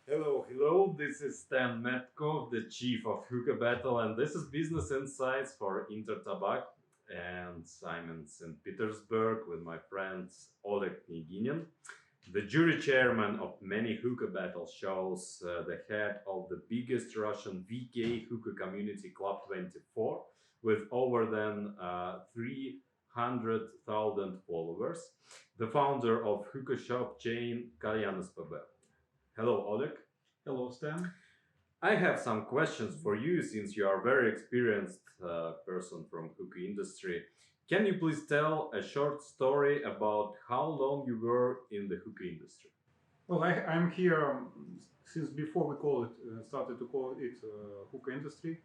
Hello, this is Stan Metkov, the chief of Hookah Battle, and this is Business Insights for Intertabac. And I'm in St. Petersburg with my friend Oleg Knyaginin, the jury chairman of many Hookah Battle shows, the head of the biggest Russian VK Hookah Community Club 24, with over than 300,000 followers, the founder of hookah shop chain Kalyan.Spb. Hello, Oleg. Hello, Stan. I have some questions for you since you are a very experienced person from hookah industry. Can you please tell a short story about how long you were in the hookah industry? Well, I'm here since before we started to call it hookah industry.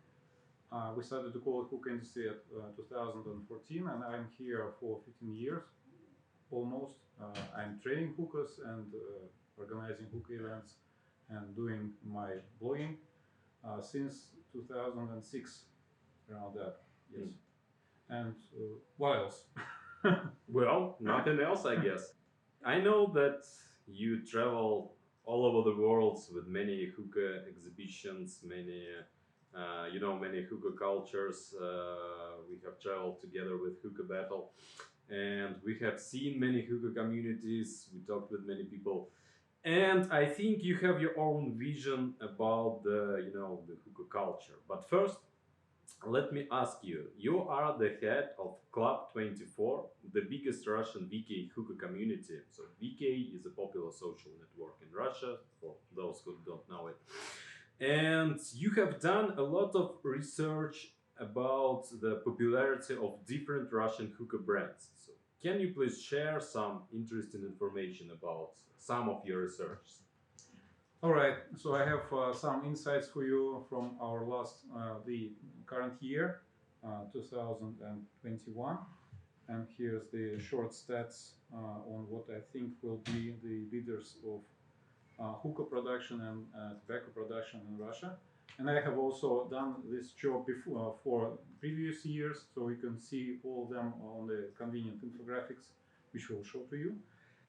We started to call it hookah industry at 2014, and I'm here for 15 years almost. I'm training hookahs and organizing hookah events and doing my blogging since 2006, around that. Yes. And what else? Well, nothing else, I guess. I know that you travel all over the world with many hookah exhibitions, many hookah cultures. We have traveled together with Hookah Battle, and we have seen many hookah communities. We talked with many people, and I think you have your own vision about the hookah culture. But first, let me ask you, you are the head of Club 24, the biggest Russian VK hookah community. So VK is a popular social network in Russia, for those who don't know it. And you have done a lot of research about the popularity of different Russian hookah brands. So can you please share some interesting information about some of your research? All right, so I have some insights for you from the current year, 2021. And here's the short stats on what I think will be the leaders of hookah production and tobacco production in Russia. And I have also done this job before for previous years, so you can see all of them on the convenient infographics, which we'll show to you.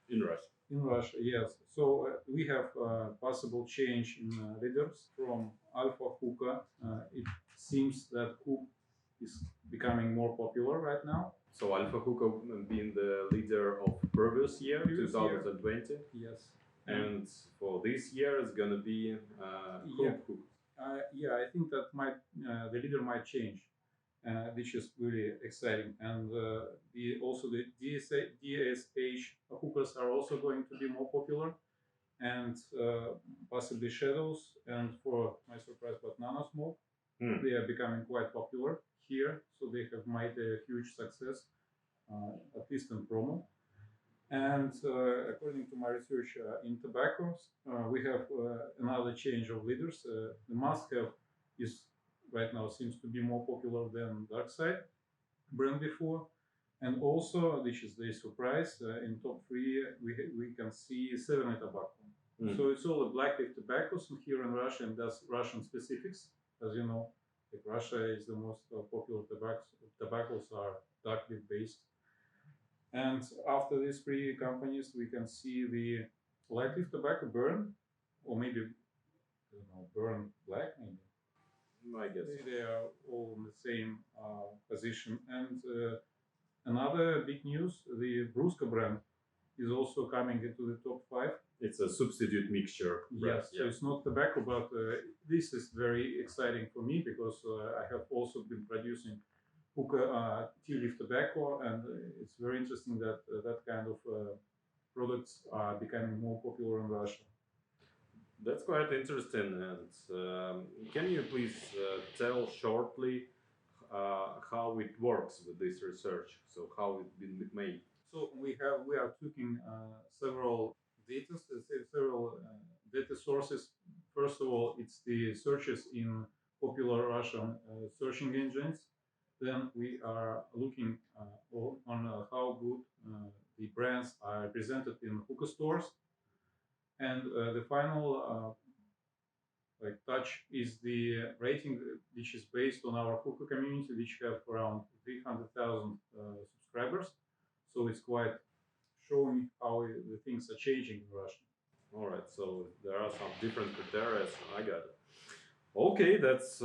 In Russia. In Russia, yes. So we have possible change in leaders from Alpha Hookah. It seems that Hook is becoming more popular right now. So Alpha Hookah being the leader of previous year, 2020. Yes. And for this year, it's gonna be Hook. Yeah, I think that the leader might change, which is really exciting. And also the DSH hookahs are also going to be more popular, and possibly shadows. And for my surprise, but nano smoke, they are becoming quite popular here. So they have made a huge success, at least in promo. And according to my research in tobaccos, we have another change of leaders. The must-have is right now seems to be more popular than Dark Side brand before. And also, which is the surprise, in top three, we can see 7 tobacco. So it's all black leaf tobaccos here in Russia, and that's Russian specifics. As you know, like Russia is the most popular tobaccos are dark leaf based. And after these three companies, we can see the light leaf tobacco burn, or maybe, I don't know, burn black, maybe. I guess they are all in the same position. And another big news: the Brusca brand is also coming into the top 5. It's a substitute mixture. Yes, so it's not tobacco, but this is very exciting for me because I have also been producing hookah tea leaf tobacco, and it's very interesting that that kind of products are becoming more popular in Russia. That's quite interesting. And can you please tell shortly how it works with this research? So how it's been made? So we are taking several data sources. First of all, it's the searches in popular Russian searching engines. Then we are looking on how good the brands are represented in hookah stores. And the final touch is the rating, which is based on our hookah community, which have around 300,000 subscribers. So it's quite showing how the things are changing in Russia. All right, so there are some different criteria. So I got it. Okay, that's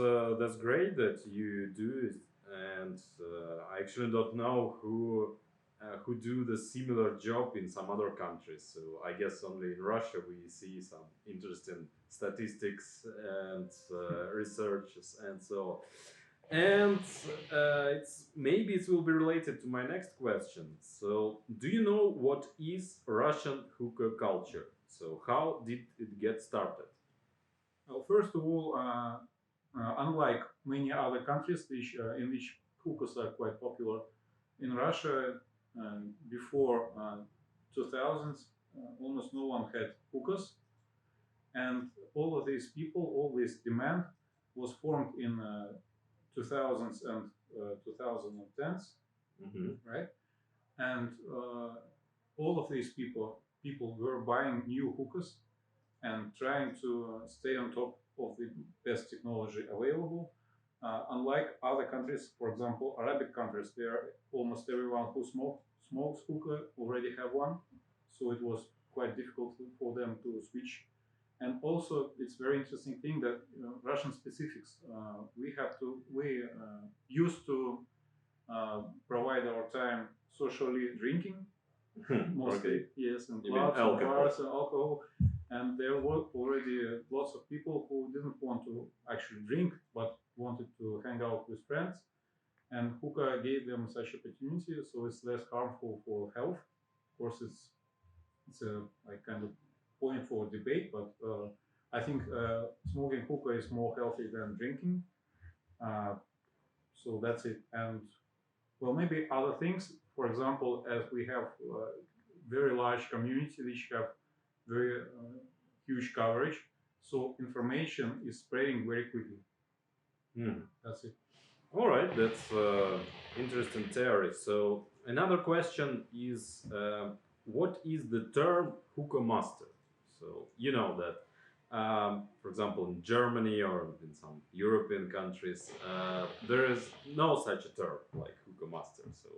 great that you do it, and I actually don't know who do the similar job in some other countries. So I guess only in Russia we see some interesting statistics and researches and so on. And it's maybe it will be related to my next question. So, do you know what is Russian hookah culture? So, how did it get started? Well, first of all, unlike many other countries in which hookahs are quite popular, in Russia before 2000s, almost no one had hookahs, and all of these people, all this demand was formed in 2000s and 2010s, right? And all of these people were buying new hookahs and trying to stay on top of the best technology available. Unlike other countries, for example, Arabic countries, there almost everyone who smokes hookah already have one, so it was quite difficult for them to switch. And also, it's very interesting thing that Russian specifics. We used to provide our time socially drinking, mostly, Okay. yes, in You mean clubs and alcohol? bars and alcohol. And there were already lots of people who didn't want to actually drink, but wanted to hang out with friends. And hookah gave them such opportunity, so it's less harmful for health. Of course, it's a like kind of point for debate, but I think smoking hookah is more healthy than drinking. Uh, so that's it. And well, maybe other things. For example, as we have very large community which have very huge coverage, so information is spreading very quickly. That's it. All right, that's interesting theory. So another question is, what is the term hookah master? So you know that, for example, in Germany or in some European countries, there is no such a term like hookah master. So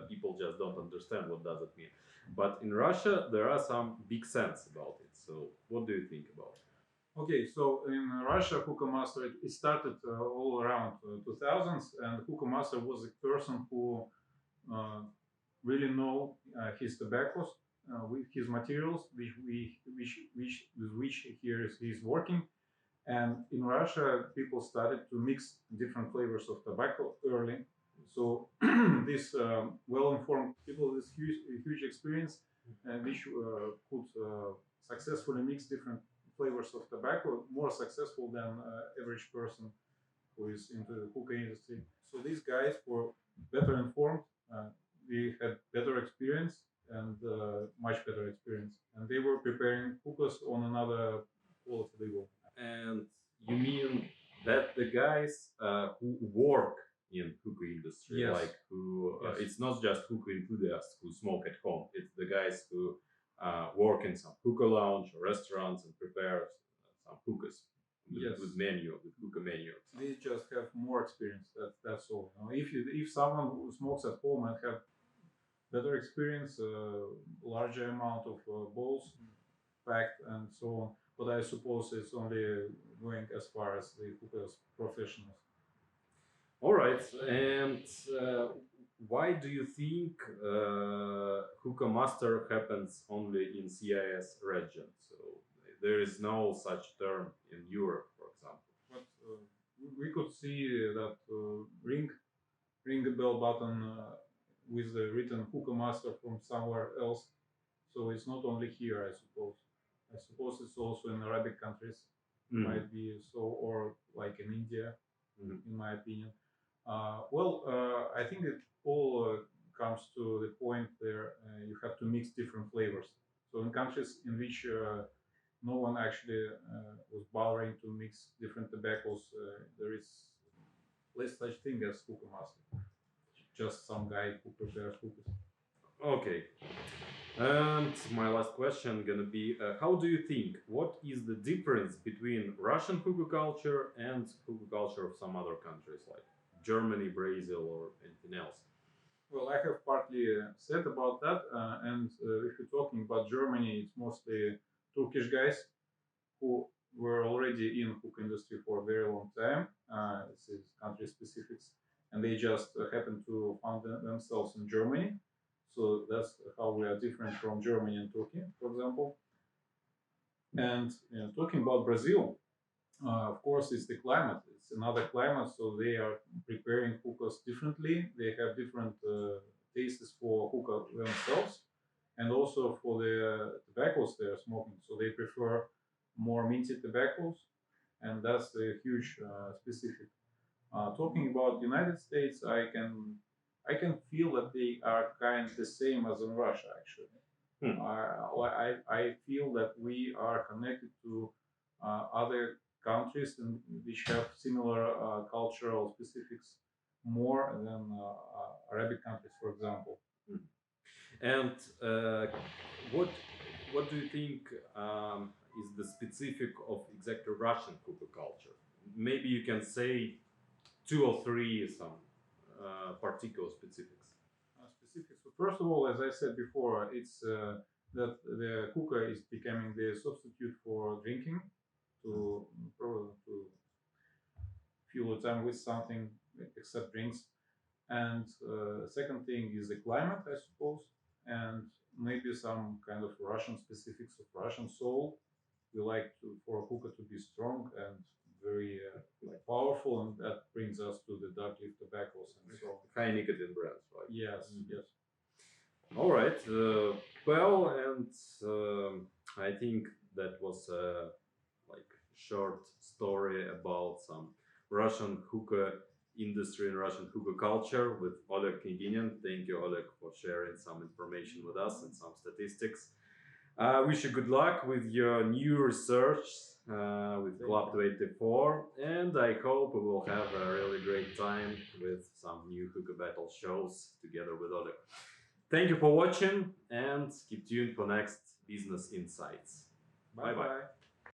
people just don't understand what does it mean. But in Russia, there are some big sense about it. So what do you think about it? Okay, so in Russia, Hookah Master, it started all around 2000s, and Hookah Master was a person who uh, really know his tobaccos with his materials, with which he's working. And in Russia, people started to mix different flavors of tobacco early. So these well-informed people with huge experience, which could successfully mix different flavors of tobacco, more successful than average person who is into the hookah industry. So these guys were better informed. We had better experience and much better experience, and they were preparing hookahs on another quality level. And you mean that the guys who work in hookah industry, Yes. like who, Yes. it's not just hookah enthusiasts who smoke at home. It's the guys who work in some hookah lounge or restaurants and prepare some hookahs with, Yes. with hookah menu. They just have more experience. That's all. If someone who smokes at home and have better experience, larger amount of bowls packed and so on, but I suppose it's only going as far as the hookahs professionals. All right, and why do you think Hookah Master happens only in CIS region? So there is no such term in Europe, for example. But we could see that ring a bell button with the written Hookah Master from somewhere else. So it's not only here, I suppose. I suppose it's also in Arabic countries. Might be so, or like in India, in my opinion. I think it all comes to the point where you have to mix different flavors. So in countries in which no one actually was bothering to mix different tobaccos, there is less such thing as hookah master. Just some guy who prepares hookahs. Okay. And my last question gonna be: how do you think? What is the difference between Russian hookah culture and hookah culture of some other countries like Germany, Brazil, or anything else? Well, I have partly said about that, and if you're talking about Germany, it's mostly Turkish guys who were already in hookah industry for a very long time. This is country specifics, and they just happened to found themselves in Germany. So that's how we are different from Germany and Turkey, for example. And talking about Brazil, of course, it's the climate. It's another climate, so they are preparing hookahs differently. They have different tastes for hookah themselves, and also for the tobaccos they are smoking. So they prefer more minty tobaccos, and that's a huge specific. Talking about United States, I can feel that they are kind of the same as in Russia. Actually, I feel that we are connected to other countries which have similar cultural specifics more than Arabic countries, for example. Hmm. And what what do you think is the specific of exactly Russian hookah culture? Maybe you can say two or three some particular specifics. Specifics. So first of all, as I said before, it's that the hookah is becoming the substitute for drinking to fill the time with something except drinks. And second thing is the climate, I suppose, and maybe some kind of Russian specifics of Russian soul. We like for hookah to be strong and very powerful, and that brings us to the dark leaf tobaccos and so on. High nicotine brands, right? Yes, yes. All right. Well, and I think that was like short story about some Russian hookah industry and Russian hookah culture with Oleg Knyaginin. Thank you, Oleg, for sharing some information with us and some statistics. Wish you good luck with your new research with Club 24, and I hope we will have a really great time with some new Hookah Battle shows together with Oleg. Thank you for watching, and keep tuned for next business insights. Bye bye.